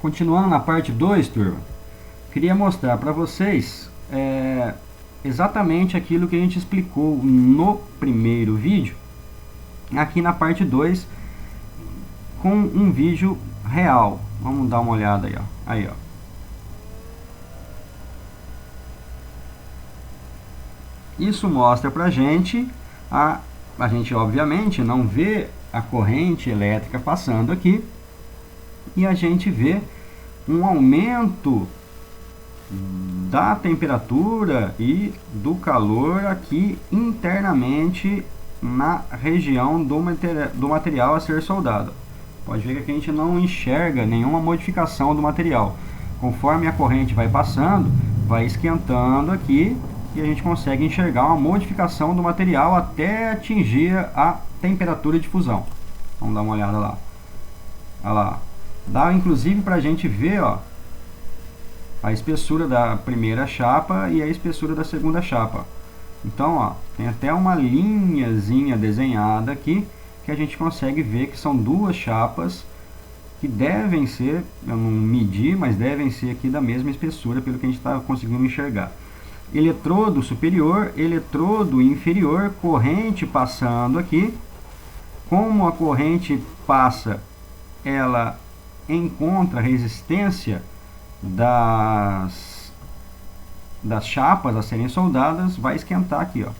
Continuando na parte 2, turma, queria mostrar para vocês exatamente aquilo que a gente explicou no primeiro vídeo, aqui na parte 2, com um vídeo real. Vamos dar uma olhada aí, ó. Aí, ó. Isso mostra pra gente, a gente obviamente não vê a corrente elétrica passando aqui, e a gente vê um aumento da temperatura e do calor aqui internamente na região do material a ser soldado. Pode ver que aqui a gente não enxerga nenhuma modificação do material. Conforme a corrente vai passando, vai esquentando aqui e a gente consegue enxergar uma modificação do material até atingir a temperatura de fusão. Vamos dar uma olhada lá. Olha lá. Dá inclusive para a gente ver, ó, a espessura da primeira chapa e a espessura da segunda chapa. Então, ó, tem até uma linhazinha desenhada aqui que a gente consegue ver que são duas chapas que devem ser, eu não medi, mas devem ser aqui da mesma espessura, pelo que a gente está conseguindo enxergar. Eletrodo superior, eletrodo inferior, corrente passando aqui. Como a corrente passa, ela encontra resistência das chapas a serem soldadas, vai esquentar aqui, ó.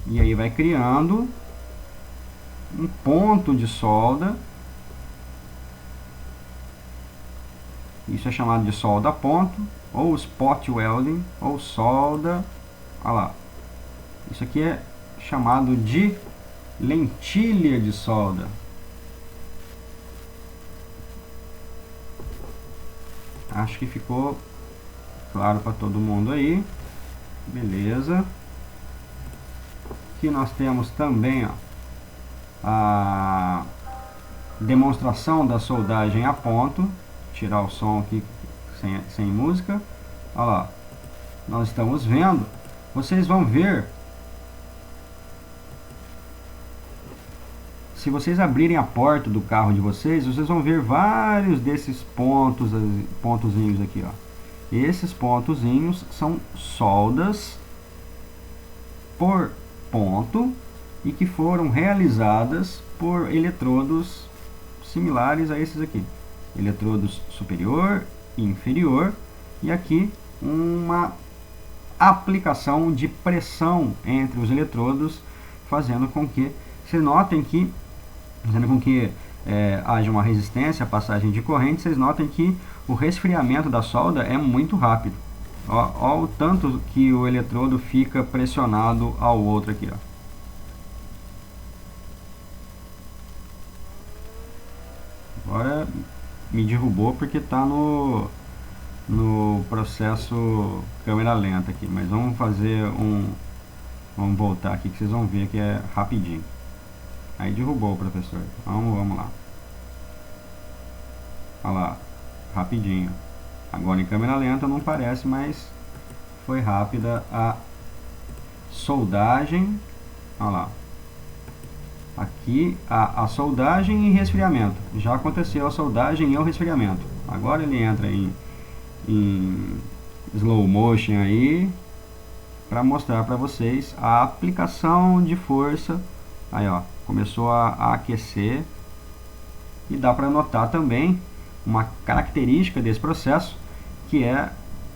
E aí vai criando um ponto de solda. Isso é chamado de solda a ponto, ou spot welding, ou solda. Olha lá. Isso aqui é chamado de lentilha de solda. Acho que ficou claro para todo mundo aí. Beleza. Aqui nós temos também, ó, a demonstração da soldagem a ponto. Tirar o som aqui sem música. Olha lá. Nós estamos vendo. Vocês vão ver. Se vocês abrirem a porta do carro de vocês, vocês vão ver vários desses pontozinhos aqui, ó. Esses pontozinhos são soldas por ponto e que foram realizadas por eletrodos similares a esses aqui. Eletrodos superior e inferior, e aqui uma aplicação de pressão entre os eletrodos, fazendo com que vocês notem que haja uma resistência à passagem de corrente. Vocês notem que o resfriamento da solda é muito rápido. Ó o tanto que o eletrodo fica pressionado ao outro aqui, ó. Agora me derrubou porque está no processo câmera lenta aqui, mas vamos fazer vamos voltar aqui que vocês vão ver que é rapidinho. Aí derrubou o professor. Vamos lá. Olha lá, rapidinho. Agora em câmera lenta não parece, mas foi rápida a soldagem. Olha lá. Aqui a soldagem e resfriamento. Já aconteceu a soldagem e o resfriamento. Agora ele entra em slow motion aí para mostrar para vocês a aplicação de força. Aí, ó, começou a aquecer. E dá para notar também uma característica desse processo, que é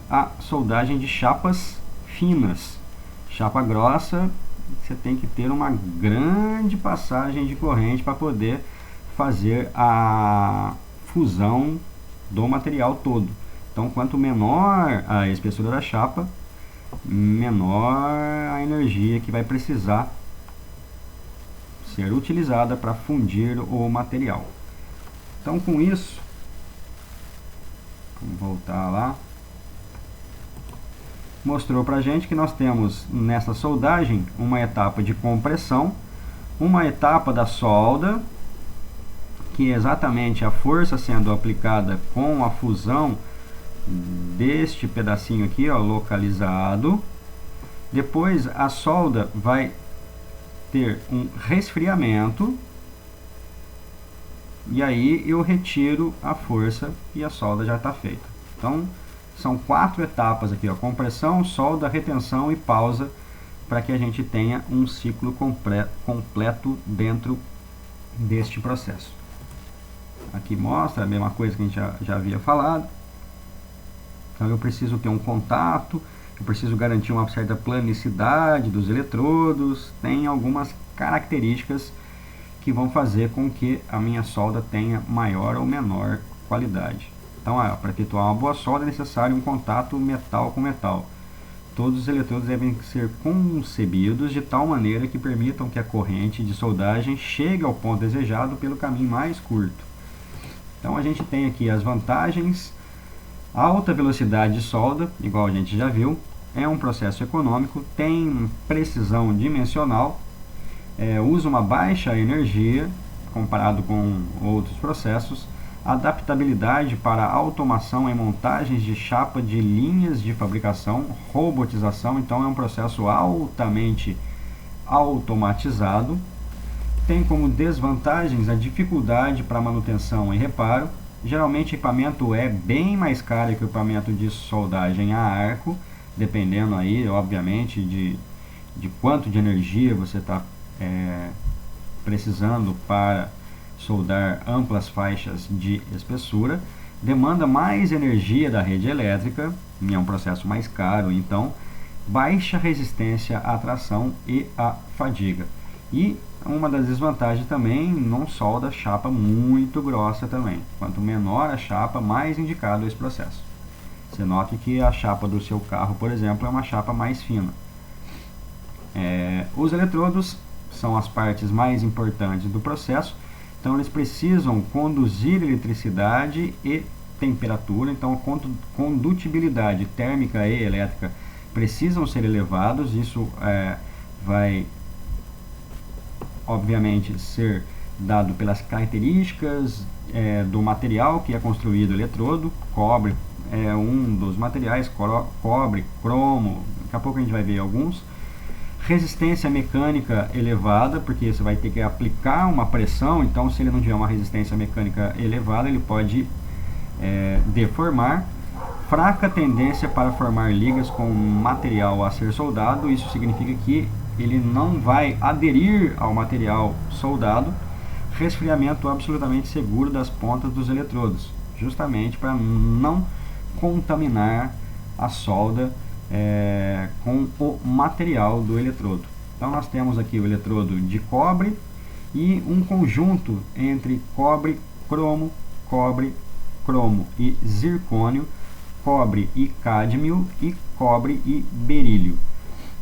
a soldagem de chapas finas. Chapa grossa, você tem que ter uma grande passagem de corrente para poder fazer a fusão do material todo. Então, quanto menor a espessura da chapa, menor a energia que vai precisar ser utilizada para fundir o material. Então, com isso, vamos voltar lá. Mostrou para a gente que nós temos nessa soldagem uma etapa de compressão, uma etapa da solda, que é exatamente a força sendo aplicada com a fusão deste pedacinho aqui, ó, localizado. Depois a solda vai ter um resfriamento, e aí eu retiro a força e a solda já está feita. Então, são 4 etapas aqui, ó, compressão, solda, retenção e pausa, para que a gente tenha um ciclo completo dentro deste processo. Aqui mostra a mesma coisa que a gente já havia falado. Então eu preciso ter um contato, eu preciso garantir uma certa planicidade dos eletrodos, tem algumas características que vão fazer com que a minha solda tenha maior ou menor qualidade. Então, para efetuar uma boa solda é necessário um contato metal com metal. Todos os eletrodos devem ser concebidos de tal maneira que permitam que a corrente de soldagem chegue ao ponto desejado pelo caminho mais curto. Então a gente tem aqui as vantagens. Alta velocidade de solda, igual a gente já viu, é um processo econômico, tem precisão dimensional, usa uma baixa energia comparado com outros processos, adaptabilidade para automação e montagens de chapa de linhas de fabricação, robotização, então é um processo altamente automatizado. Tem como desvantagens a dificuldade para manutenção e reparo. Geralmente o equipamento é bem mais caro que o equipamento de soldagem a arco, dependendo aí, obviamente, de quanto de energia você está precisando para soldar amplas faixas de espessura. Demanda mais energia da rede elétrica, é um processo mais caro, então baixa resistência à tração e à fadiga. E uma das desvantagens também, não solda chapa muito grossa também. Quanto menor a chapa, mais indicado esse processo. Você note que a chapa do seu carro, por exemplo, é uma chapa mais fina. Os eletrodos são as partes mais importantes do processo, então eles precisam conduzir eletricidade e temperatura, então a condutibilidade térmica e elétrica precisam ser elevados, isso vai obviamente ser dado pelas características do material que é construído o eletrodo. Cobre é um dos materiais, cobre, cromo, daqui a pouco a gente vai ver alguns. Resistência mecânica elevada, porque você vai ter que aplicar uma pressão, então se ele não tiver uma resistência mecânica elevada, ele pode deformar. Fraca tendência para formar ligas com material a ser soldado, isso significa que ele não vai aderir ao material soldado. Resfriamento absolutamente seguro das pontas dos eletrodos, justamente para não contaminar a solda com o material do eletrodo. Então nós temos aqui o eletrodo de cobre e um conjunto entre cobre, cromo e zircônio, cobre e cádmio e cobre e berílio.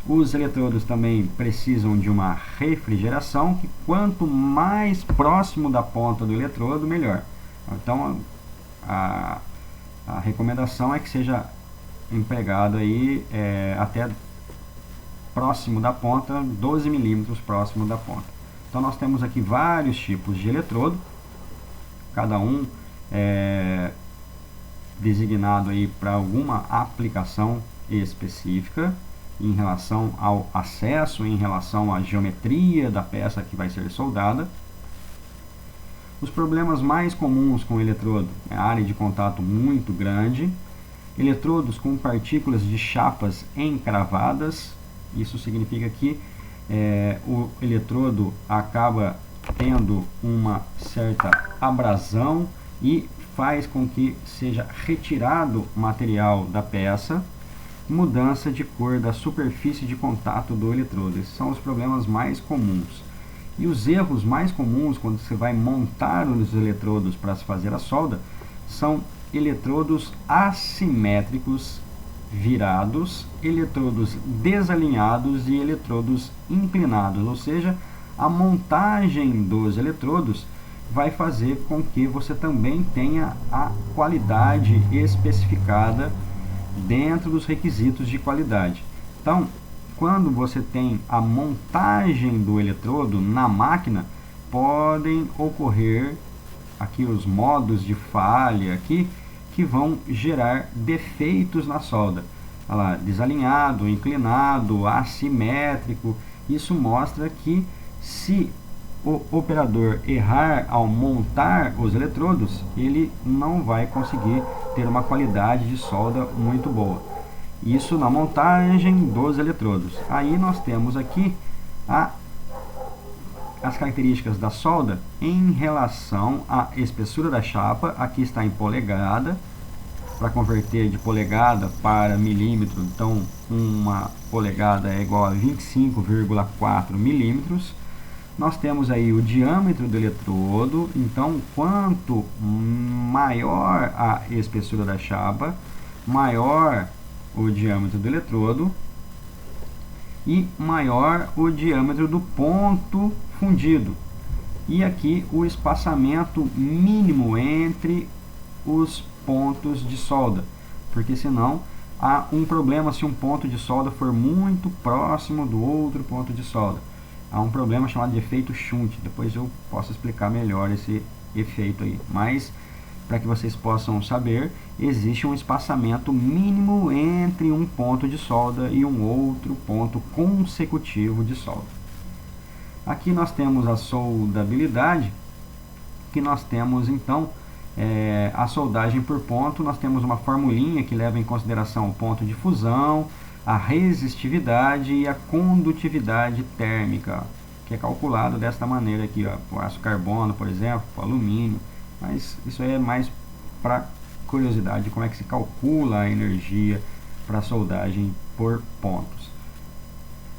Os eletrodos também precisam de uma refrigeração, que quanto mais próximo da ponta do eletrodo, melhor. Então a recomendação é que seja empregado aí até próximo da ponta, 12 milímetros próximo da ponta. Então nós temos aqui vários tipos de eletrodo, cada um designado aí para alguma aplicação específica, em relação ao acesso, em relação à geometria da peça que vai ser soldada. Os problemas mais comuns com o eletrodo é a área de contato muito grande, eletrodos com partículas de chapas encravadas, isso significa que o eletrodo acaba tendo uma certa abrasão e faz com que seja retirado material da peça. Mudança de cor da superfície de contato do eletrodo. Esses são os problemas mais comuns. E os erros mais comuns quando você vai montar os eletrodos para se fazer a solda são eletrodos assimétricos virados, eletrodos desalinhados e eletrodos inclinados. Ou seja, a montagem dos eletrodos vai fazer com que você também tenha a qualidade especificada dentro dos requisitos de qualidade. Então, quando você tem a montagem do eletrodo na máquina, podem ocorrer aqui os modos de falha aqui, que vão gerar defeitos na solda. Olha lá, desalinhado, inclinado, assimétrico. Isso mostra que se o operador errar ao montar os eletrodos, ele não vai conseguir ter uma qualidade de solda muito boa. Isso na montagem dos eletrodos. Aí nós temos aqui as características da solda em relação à espessura da chapa. Aqui está em polegada, para converter de polegada para milímetro. Então, uma polegada é igual a 25,4 milímetros. Nós temos aí o diâmetro do eletrodo. Então, quanto maior a espessura da chapa, maior o diâmetro do eletrodo e maior o diâmetro do ponto fundido. E aqui o espaçamento mínimo entre os pontos de solda, porque senão há um problema se um ponto de solda for muito próximo do outro ponto de solda. Há um problema chamado de efeito Shunt. Depois eu posso explicar melhor esse efeito aí, mas para que vocês possam saber, existe um espaçamento mínimo entre um ponto de solda e um outro ponto consecutivo de solda. Aqui nós temos a soldabilidade, que nós temos então a soldagem por ponto. Nós temos uma formulinha que leva em consideração o ponto de fusão, a resistividade e a condutividade térmica, que é calculado desta maneira aqui, ó, o aço carbono, por exemplo, o alumínio. Mas isso aí é mais para curiosidade de como é que se calcula a energia para soldagem por pontos.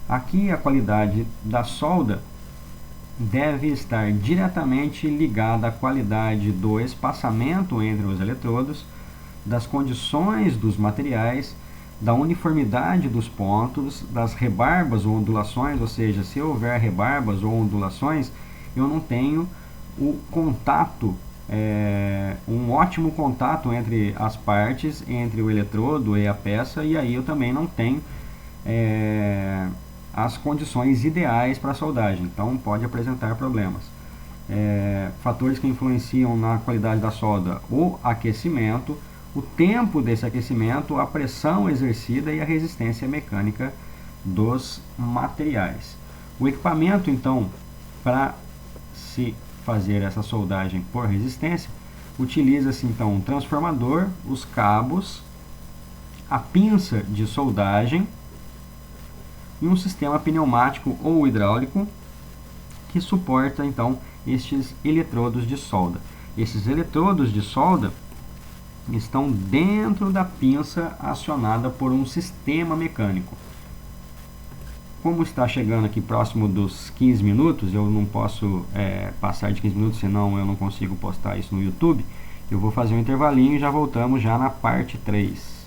Aqui a qualidade da solda deve estar diretamente ligada à qualidade do espaçamento entre os eletrodos, das condições dos materiais, da uniformidade dos pontos, das rebarbas ou ondulações. Ou seja, se houver rebarbas ou ondulações, eu não tenho o contato, um ótimo contato entre as partes, entre o eletrodo e a peça, e aí eu também não tenho as condições ideais para a soldagem, então pode apresentar problemas. Fatores que influenciam na qualidade da solda: o aquecimento, o tempo desse aquecimento, a pressão exercida e a resistência mecânica dos materiais. O equipamento, então, para se fazer essa soldagem por resistência, utiliza-se então um transformador, os cabos, a pinça de soldagem e um sistema pneumático ou hidráulico que suporta então estes eletrodos de solda. Esses eletrodos de solda estão dentro da pinça acionada por um sistema mecânico. Como está chegando aqui próximo dos 15 minutos, eu não posso passar de 15 minutos, senão eu não consigo postar isso no YouTube. Eu vou fazer um intervalinho e já voltamos já na parte 3.